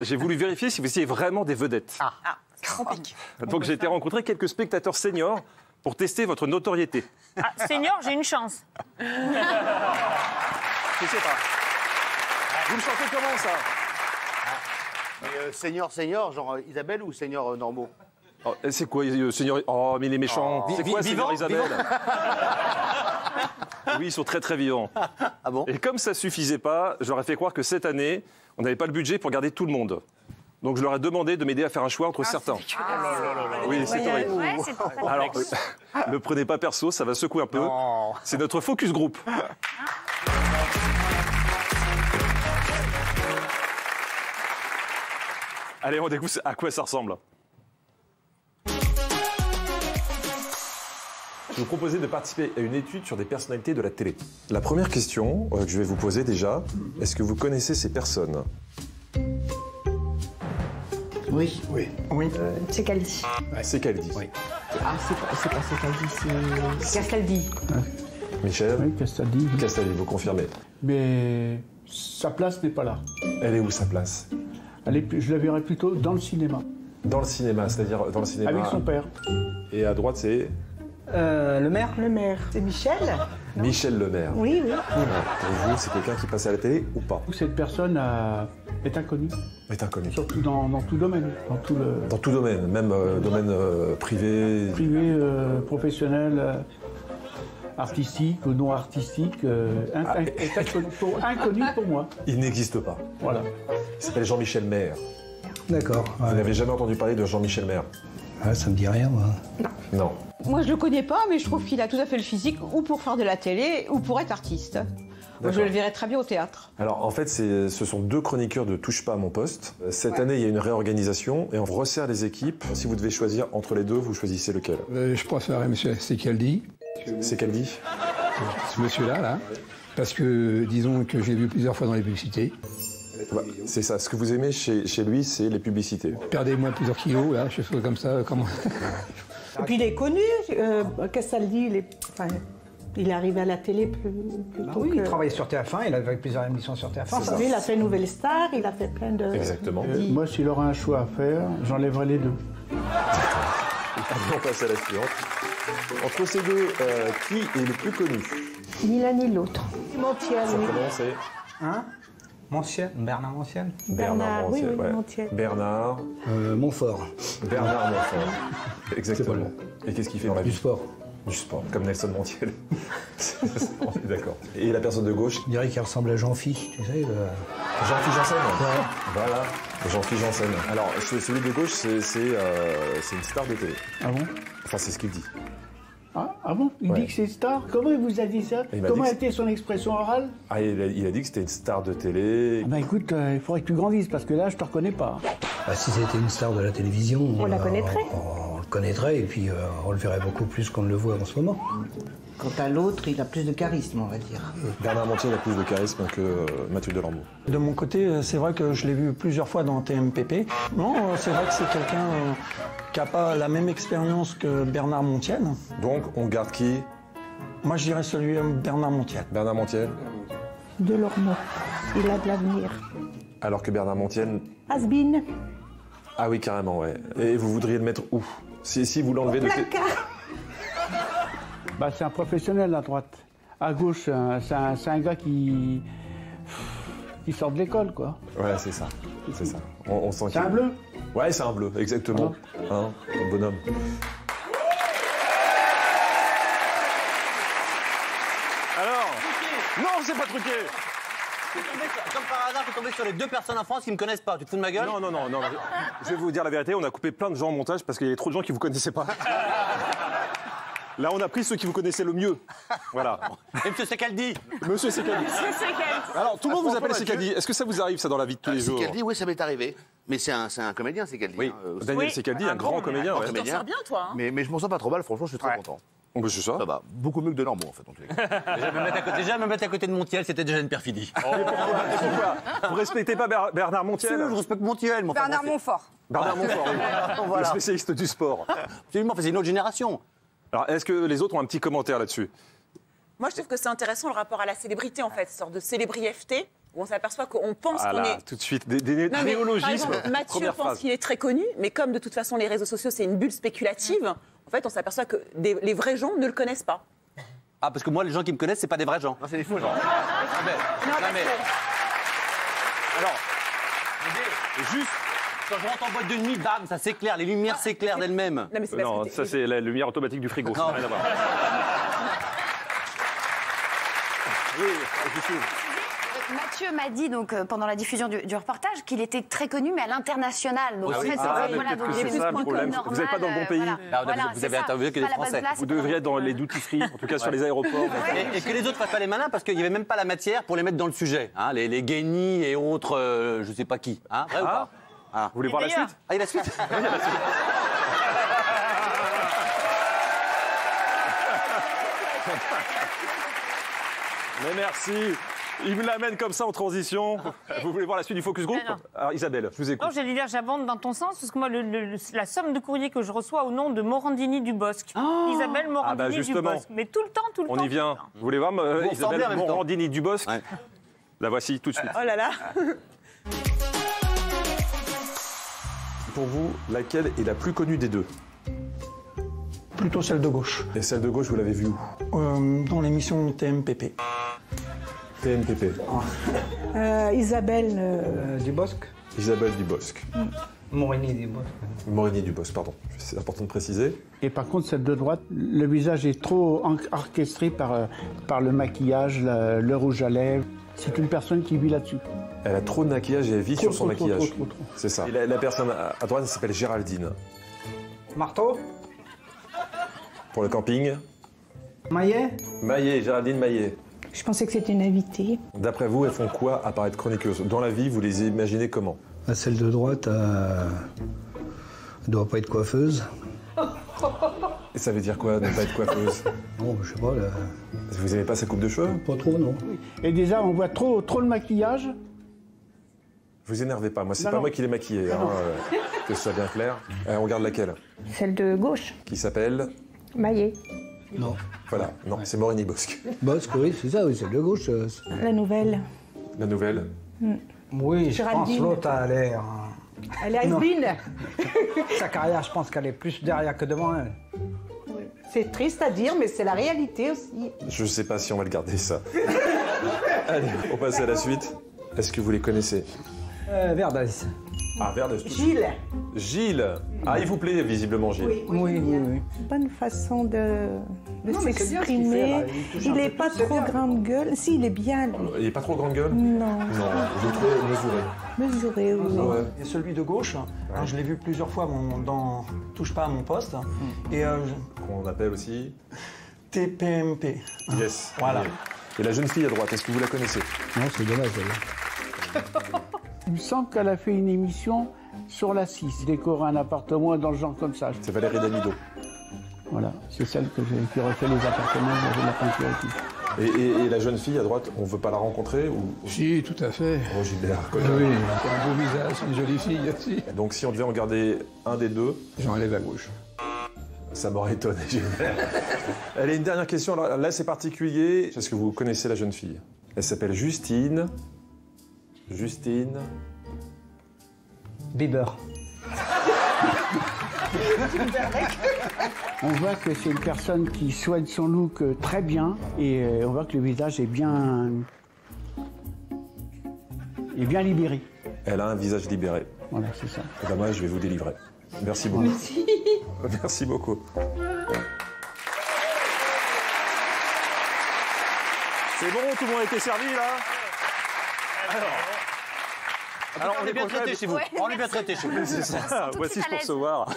J'ai voulu vérifier si vous étiez vraiment des vedettes. C'est compliqué. Donc j'ai été rencontrer quelques spectateurs seniors pour tester votre notoriété. Senior, j'ai une chance. Je sais pas. Vous le sentez comment, ça? Senior, genre Isabelle ou senior normaux? Oh, c'est quoi, senior? Oh, mais il est méchant. C'est quoi, senior Isabelle? Oui, ils sont très très vivants. Ah bon? Et comme ça suffisait pas, je leur ai fait croire que cette année, on n'avait pas le budget pour garder tout le monde. Donc je leur ai demandé de m'aider à faire un choix entre certains. Oui, c'est horrible. Ouais, c'est très Alors, complexe. ne prenez pas perso, ça va secouer un peu. C'est notre focus group. Allez, on découvre à quoi ça ressemble. Je vous proposais de participer à une étude sur des personnalités de la télé. La première question que je vais vous poser déjà, est-ce que vous connaissez ces personnes? Oui. Oui. Oui. C'est Caldi. C'est Caldi. Oui. Ah, c'est pas Caldi, c'est Castaldi. Michel? Oui, Castaldi. Castaldi, vous confirmez? Mais sa place n'est pas là. Elle est où sa place? Je la verrais plutôt dans le cinéma. Dans le cinéma, c'est-à-dire dans le cinéma. Avec son père. Et à droite, c'est Le maire. Le maire. C'est Michel. Michel Lemaire. Oui, oui. Pour vous, c'est quelqu'un qui passe à la télé ou pas? Cette personne est inconnue. Est inconnu. Surtout dans tout domaine. Dans tout domaine, même domaine privé. Privé, professionnel, artistique ou non artistique, est inconnu pour moi. Il n'existe pas. Voilà. Il s'appelle Jean-Michel Maire. D'accord. Vous n'avez jamais entendu parler de Jean-Michel Maire? Ah, ça me dit rien, moi. Non. Moi, je le connais pas, mais je trouve qu'il a tout à fait le physique ou pour faire de la télé ou pour être artiste. Moi, je le verrais très bien au théâtre. Alors, en fait, ce sont deux chroniqueurs de Touche pas à mon poste. Cette année, il y a une réorganisation et on resserre les équipes. Si vous devez choisir entre les deux, vous choisissez lequel? Je préférerais monsieur Secaldi, C'est Caldi? ce monsieur-là, là. Parce que, disons que je l'ai vu plusieurs fois dans les publicités. Bah, c'est ça. Ce que vous aimez chez lui, c'est les publicités. Perdez-moi plusieurs kilos, là, je fais comme ça, comment... Et puis il est connu, Castaldi, il est arrivé à la télé plus tôt Oui, que... il travaillait sur TF1, il avait plusieurs émissions sur TF1. Lui, il a fait Nouvelle Star, il a fait plein de... Exactement. Moi, s'il aurait un choix à faire, j'enlèverais les deux. On passe à la suivante. Entre ces deux, qui est le plus connu? Ni l'un ni l'autre. Montiel, Son oui. prénom, c'est Hein Montiel, Bernard Montiel. Bernard, oui, Montiel, ouais. Montiel. Bernard Montfort, Montfort. Exactement. Et qu'est-ce qu'il fait dans la vie? du sport. Du sport, comme Nelson Montiel. On est d'accord. Et la personne de gauche? Je dirais qu'il ressemble à Jean-Phi, tu sais. Jean-Philippe Janssen. Voilà, Jean-Philippe Janssen. Alors, celui de gauche, c'est une star de télé. Ah bon? Enfin, c'est ce qu'il dit. Ah bon? Il Ouais. dit que c'est star? Comment il vous a dit ça? Il m'a Comment dit a que été son expression orale? Ah, il a dit que c'était une star de télé. Ah ben écoute, il faudrait que tu grandisses, parce que là, je te reconnais pas. Bah, si c'était une star de la télévision... On la connaîtrait. On le connaîtrait, et puis on le verrait beaucoup plus qu'on ne le voit en ce moment. Quant à l'autre, il a plus de charisme, on va dire. Bernard Montiel a plus de charisme que Mathieu Delambeau. De mon côté, c'est vrai que je l'ai vu plusieurs fois dans TMPP. Non, c'est vrai que c'est quelqu'un qui n'a pas la même expérience que Bernard Montiel. Donc, on garde qui? Moi, je dirais celui de Bernard Montiel. Bernard Montiel. Delormeau, il a de l'avenir. Alors que Bernard Montiel... Has-been, Ah oui, carrément, ouais. Et vous voudriez le mettre où? Si vous l'enlevez de... placard. Bah, c'est un professionnel à droite. À gauche, c'est un gars qui sort de l'école, quoi. Ouais, c'est ça. C'est ça. On sent C'est un bleu? Ouais, c'est un bleu, exactement. Hein, un bonhomme. Alors? Non, c'est pas truqué. Comme par hasard, tu es tombé sur les deux personnes en France qui me connaissent pas. Tu te fous de ma gueule? Non. Je vais vous dire la vérité, on a coupé plein de gens en montage parce qu'il y avait trop de gens qui vous connaissaient pas. Là, on a pris ceux qui vous connaissaient le mieux. Voilà. Et monsieur Secaldi? Monsieur Secaldi. Alors, tout le monde vous appelle Mathieu. Secaldi. Est-ce que ça vous arrive, ça, dans la vie de tous les jours? Secaldi, oui, ça m'est arrivé. Mais c'est un comédien, Secaldi. Oui, hein, Daniel Secaldi, un grand comédien. grand Ouais. comédien. Tu t'en sors bien, toi. Hein. Mais je m'en sors pas trop mal, franchement, je suis très content. Oh, bah, c'est ça. Ça va, beaucoup mieux que Delambeau, en fait, en tous les cas. Déjà, me mettre à côté de Montiel, c'était déjà une perfidie. Pourquoi? Vous respectez pas Bernard Montiel? Je respecte Montiel, mais enfin, Bernard bon, c'est- Montfort. Bernard Montfort, oui. Voilà. Le spécialiste du sport. Absolument, c'est une autre génération. Alors, est-ce que les autres ont un petit commentaire là-dessus? Moi, je trouve que c'est intéressant le rapport à la célébrité, en fait, sorte de célébrièveté. où on s'aperçoit qu'on pense Ah qu'on là, est... tout de suite, des Non, mais, par néologismes. exemple, Mathieu Première pense phrase. qu'il est très connu, mais comme de toute façon les réseaux sociaux c'est une bulle spéculative, en fait on s'aperçoit que les vrais gens ne le connaissent pas. Ah, parce que moi, les gens qui me connaissent, c'est pas des vrais gens. Non, c'est des faux gens. Alors, juste... Quand je rentre en boîte de nuit, bam, ça s'éclaire, les lumières s'éclairent d'elles-mêmes. Non, mais c'est parce Non, que ça c'est la lumière automatique du frigo. Ça n'a rien à voir. Oui, Justine. Mathieu m'a dit donc pendant la diffusion du reportage qu'il était très connu mais à l'international. Donc Ah en oui, fait, peut-être donc que il est c'est plus ça le point problème. com Vous n'êtes pas dans le bon pays. Vous avez interviewé que des Français. Vous devriez être dans les duty free, en tout cas sur les aéroports. Et que les autres fassent pas les malins parce qu'il n'y avait même pas la matière pour les mettre dans le sujet. Hein, les guénis et autres, je sais pas qui. Hein, vrai ou pas? Vous voulez voir la suite? Ah, il y a la suite. Mais merci. Il me l'amène comme ça en transition. Vous voulez voir la suite du Focus Group? Non. Alors Isabelle, je vous écoute. Non, j'allais dire, j'abonde dans ton sens, parce que moi, la somme de courrier que je reçois au nom de Morandini Dubosc. Isabelle Morandini justement. Dubosc. Mais tout le temps, tout le temps. On y vient. Vous voulez voir ressemblez en Isabelle même temps. Morandini Dubosc? La voici tout de suite. Oh là là. Pour vous, laquelle est la plus connue des deux? Plutôt celle de gauche. Et celle de gauche, vous l'avez vue où? Dans l'émission TMPP. TMPP. Isabelle Dubosc. Isabelle Dubosc. Morini Dubosc. Morini Dubosc, pardon. C'est important de préciser. Et par contre, celle de droite, le visage est trop orchestré par le maquillage, le rouge à lèvres. C'est une personne qui vit là-dessus. Elle a trop de maquillage et elle vit sur son maquillage. Trop. C'est ça. Et la personne à droite, elle s'appelle Géraldine. Marteau. Pour le camping. Maillet. Maillet, Géraldine Maillet. Je pensais que c'était une invitée. D'après vous, elles font quoi à paraître chroniqueuses? Dans la vie, vous les imaginez comment? Celle de droite, elle doit pas être coiffeuse. Et ça veut dire quoi, ne pas être coiffeuse? Non, je sais pas. Vous aimez pas sa coupe de cheveux? Pas trop, non. Et déjà, on voit trop le maquillage. Vous énervez pas, moi c'est Non, pas non. moi qui l'ai maquillée, hein, que ce soit bien clair. On regarde laquelle? Celle de gauche, Qui s'appelle? Maillet. Non. Voilà, non, c'est Morini Bosc. Bosc, oui, c'est ça, oui, celle de gauche. La nouvelle. La nouvelle? Oui, je pense Géraldine. l'autre, elle est... Elle est has-been. Sa carrière, je pense qu'elle est plus derrière que devant elle. C'est triste à dire, mais c'est la réalité aussi. Je sais pas si on va le garder ça. Allez, on passe à la suite. Est-ce que vous les connaissez? Verdez. Ah, Verdez. Gilles. Gilles. Ah, il vous plaît visiblement, Gilles. Oui. Bonne façon de Non, mais c'est bien ce qu'il fait, s'exprimer. là. Il touche un Il peu n'est pas plus, c'est trop bien. grande gueule. Si, il est bien, lui. Il est pas trop grande gueule? Non. Non, je le trouve mesuré. Mesuré, oui. Ouais. Et celui de gauche, hein, je l'ai vu plusieurs fois dans Touche pas à mon poste. Et Qu'on appelle aussi TPMP. Yes. Voilà. Et la jeune fille à droite, est-ce que vous la connaissez? Non, c'est dommage, d'ailleurs. Il me semble qu'elle a fait une émission sur la 6, décorer un appartement dans le genre comme ça. C'est Valérie Damido. Voilà, c'est celle qui refait les appartements, de la peinture et tout. Et la jeune fille à droite, on veut pas la rencontrer ou... Si, tout à fait. Oh, Gilbert. Oui, c'est un beau visage, une jolie fille aussi. Donc si on devait en garder un des deux... J'enlève à gauche. Ça m'aurait étonné, Gilbert. Allez, une dernière question. Alors, là, c'est particulier. Est-ce que vous connaissez la jeune fille? Elle s'appelle Justine. Justine... Bieber. On voit que c'est une personne qui soigne son look très bien et on voit que le visage est bien libéré. Elle a un visage libéré. Voilà, c'est ça. Et ben moi, je vais vous délivrer. Merci beaucoup. Merci. Merci beaucoup. C'est bon, tout le monde a été servi, là? Alors, on est bien traité chez vous. On est bien traité chez vous. c'est ça. Voici, je peux recevoir.